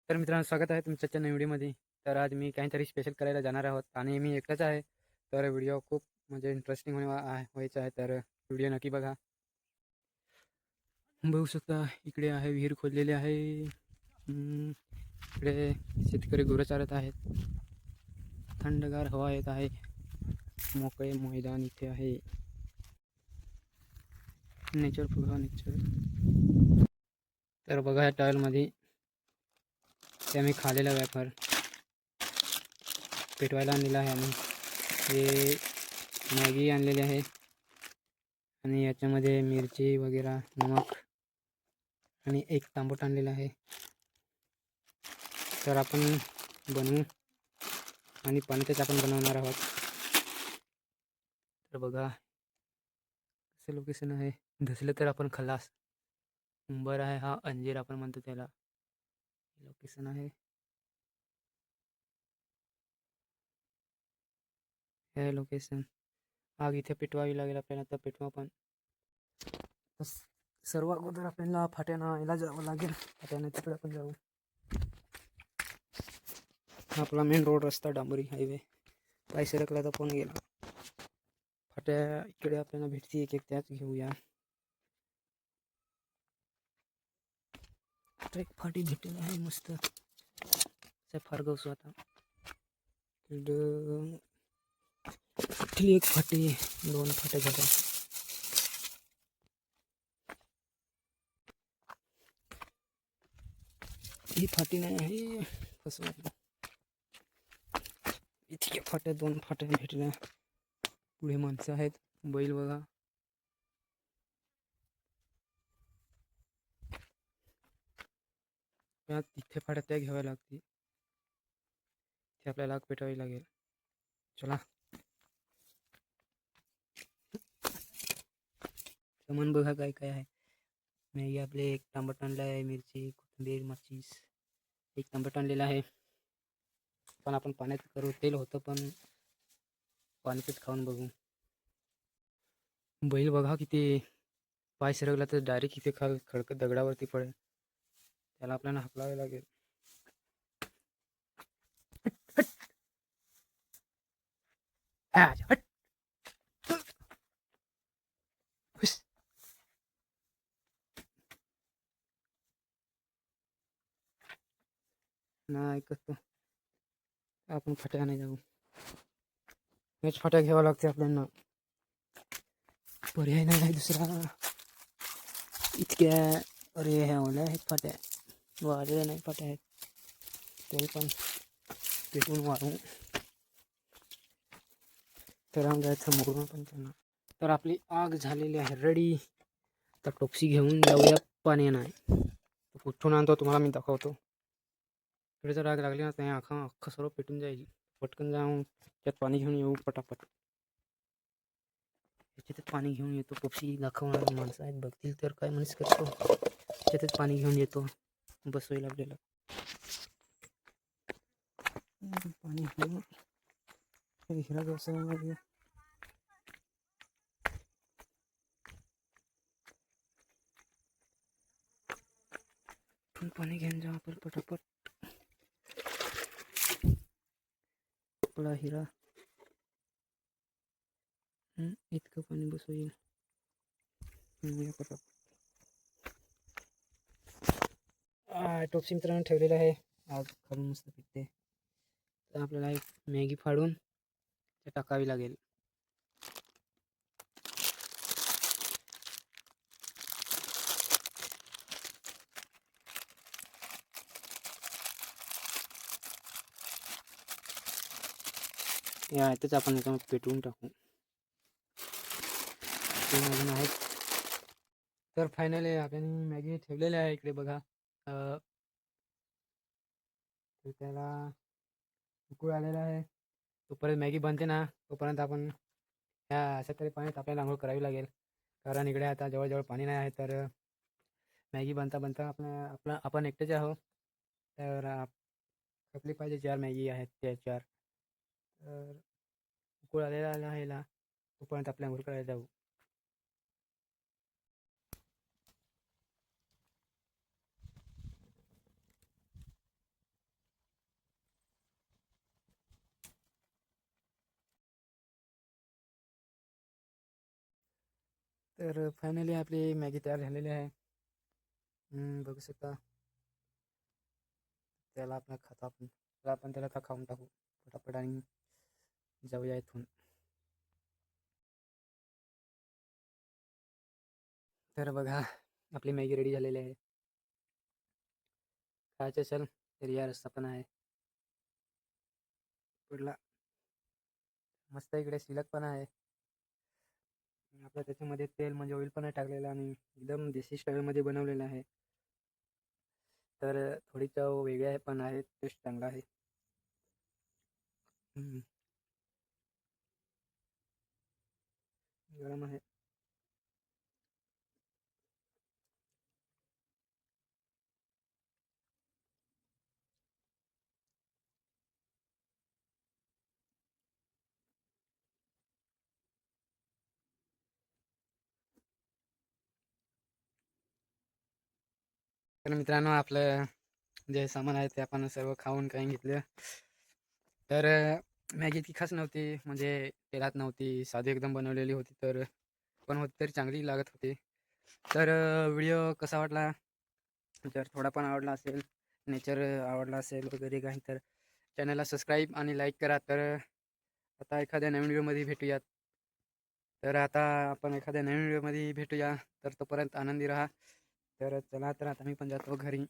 तर मित्रांनो, स्वागत आहे तुमच्या नवीन व्हिडिओमध्ये. तर आज मी काहीतरी स्पेशल करायला जाणार आहोत आणि मी एकटाच आहे. तर व्हिडिओ खूप म्हणजे इंटरेस्टिंग व्हायचा आहे. तर व्हिडिओ नक्की बघा. बघू शकता, इकडे आहे विहीर खोदलेली आहे. इकडे शेतकरी गुरं चारत आहेत. थंडगार हवा येत आहे. मोकळे मैदान इथे आहे. नेचर बघा, नेचर. तर बघा, या टायलमध्ये ते आम्ही खालेला वेफर पेटवायला आणलेला आहे आणि हे मॅगी आणलेली आहे आणि याच्यामध्ये मिरची वगैरे, नमक आणि एक तांबट आणलेला आहे. तर आपण बनवू आणि पाण्यातच आपण बनवणार आहोत. तर बघा कसं लोकेशन आहे. धसलं तर आपण खलास. उंबर आहे हा, अंजीर आपण म्हणतो त्याला. लोकेशन आहे हे लोकेशन. आग इथे पेटवावी लागेल आपल्याला. तर पेटवा पण सर्व अगोदर आपल्याला फाट्यानं यायला जावं लागेल. फाट्यानं तिकडे आपण जाऊ. आपला मेन रोड रस्ता डांबरी हायवे. पाय सरकला तर पण गेला. फाट्या इकडे आपल्याला भेटते एक त्याच घेऊया. आता एक फाटी भेटलेली आहे मस्त. फार गवसू आता एक फाटी, दोन फाट्या झाल्या. ही फाटी नाही आहे कसं. इतके फाट्या, दोन फाट्या भेटल्या. पुढे माणसं आहेत. बैल बघा. तिथे फाट्या त्या घ्याव्या लागतील. ते आपल्याला आग पेटावी लागेल. चला. सामान बघा काय काय आहे. मॅगी आपले एक तांबट आणलं आहे, मिरची, कोथिंबीर, माचीस. एक तांबट आणलेला आहे. पण आपण पाण्यात करू. तेल होतं पण पाण्यातच खाऊन बघू. बैल बघा किती पाय सरकला तर डायरेक्ट इथे खडकत दगडावरती पडेल. त्याला आपल्याला हाकलावे लागेल. नाही ऐकत. आपण फाट्या नाही जाऊ. हेच फाट्या घ्यावं लागते आपल्याला. पर्याय नाही दुसरा. इतक्या अरे ह्या ओल्या आहेत फाट्या. वाढल्या नाही फाट्या आहेत. तरी पण पेटून वाढू तर जायचं मोडून पण त्यांना. तर आपली आग झालेली आहे रेडी. तर टोपसी घेऊन जाऊया. पाणी नाही कुठून आणतो तुम्हाला मी दाखवतो. इकडे जर आग लागली ना तर अख्खं सर्व पेटून जाईल. पटकन जाऊन त्यात पाणी घेऊन येऊ पटापट. त्याच्यातच पाणी घेऊन येतो. टोपसी दाखवणार माणसं आहेत, बघतील तर काय मनीस करतो. त्याच्यातच पाणी घेऊन येतो. बस होईल आपल्याला. पाणी घेऊन हिरा व्यवसायामध्ये पाणी घेऊन जाऊ आपण पटापट. आपला हिरा इतकं पाणी बस होईल. पटापट टोपसी मित्रांनो ठेवलेलं आहे. आग खालून मस्त पिकते. तर आपल्याला एक मॅगी फाडून ते टाकावी लागेल. या इथेच आपण याच्यामध्ये पेटवून टाकू. ते अजून आहेत. तर फायनली आपण मॅगी ठेवलेली आहे इकडे बघा. त्याला उकळू आलेला आहे. तोपर्यंत मॅगी बनते ना, तोपर्यंत आपण ह्या अशा तरी पाण्यात आपल्याला आंघोळ करावी लागेल. कारण इकडे आता जवळजवळ पाणी नाही आहे. तर मॅगी बनता बनता आपण एकटेच आहोत. तर आपली पाहिजे 4 मॅगी आहेत त्या 4. तर उकळ आलेला आहे ना, तोपर्यंत आपल्या आंघोळ करायला जाऊ. तर फायनली आपली मॅगी तयार झालेली आहे. बघू शकता. त्याला आपण खाता आपण त्याला आता खाऊन टाकू पटापट आणि जाऊया इथून. तर बघा आपली मॅगी रेडी झालेली आहे. खायचं असेल तर या रस्ता पण आहे पुढला. मस्त इकडे शिल्लक पण आहे. आपलं त्याच्यामध्ये तेल म्हणजे ऑइल पण आहे टाकलेलं आणि एकदम देशी स्टाईलमध्ये बनवलेलं आहे. तर थोडी चव वेगळी आहे पण आहे, टेस्ट चांगला आहे. गरम आहे. तर मित्रांनो आपलं जे सामान आहे ते आपण सर्व खाऊन काही घेतलं. तर मॅगी इतकी खास नव्हती, म्हणजे तेलात नव्हती, साधी एकदम बनवलेली होती. तर पण होती तरी चांगली लागत होती. तर व्हिडिओ कसा वाटला, जर थोडा पण आवडला असेल, नेचर आवडला असेल वगैरे काही, तर चॅनलला सबस्क्राईब आणि लाईक करा. तर आता एखाद्या नवीन व्हिडिओमध्ये भेटूयात. तर आता आपण एखाद्या नवीन व्हिडिओमध्ये भेटूया. तर तोपर्यंत आनंदी राहा. तर चला, तर आता मी पण जातो घरी.